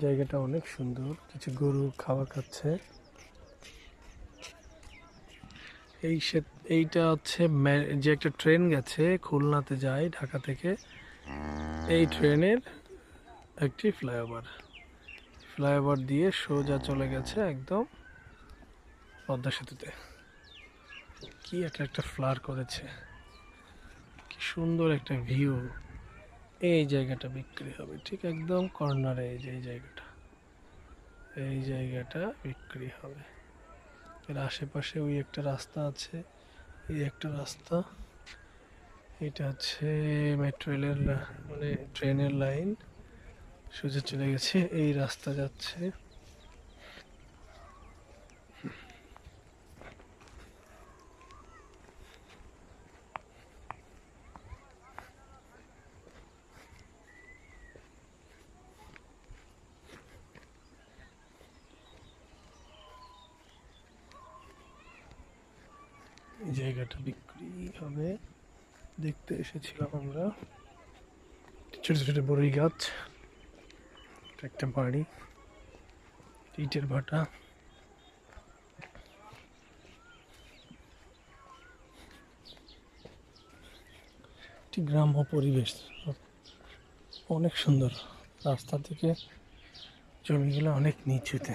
জায়গাটা অনেক সুন্দর, কিছু গরু খাবার খাচ্ছে। এইটা হচ্ছে যে একটা ট্রেন গেছে খুলনাতে যায় ঢাকা থেকে, এই ট্রেনের একটি ফ্লাইওভার দিয়ে সোজা চলে গেছে একদম পদ্মা সেতুতে। কি একটা ফ্লার করেছে, কি সুন্দর একটা ভিউ। এই জায়গাটা বিক্রি হবে ঠিক একদম কর্নারে, এই জায়গাটা বিক্রি হবে। এর আশেপাশে ওই একটা রাস্তা আছে, এই একটা রাস্তা, এটা হচ্ছে মেট্রো রেলের মানে ট্রেনের লাইন সোজা চলে গেছে, এই রাস্তা যাচ্ছে। এই জায়গাটা বিক্রি হবে, দেখতে এসেছিলাম আমরা। ছোট ছোট বড়ই গাছ, একটা বাড়ি, ইটের ভাটা। একটি গ্রাম্য পরিবেশ, অনেক সুন্দর। রাস্তা থেকে জমিগুলো অনেক নিচুতে।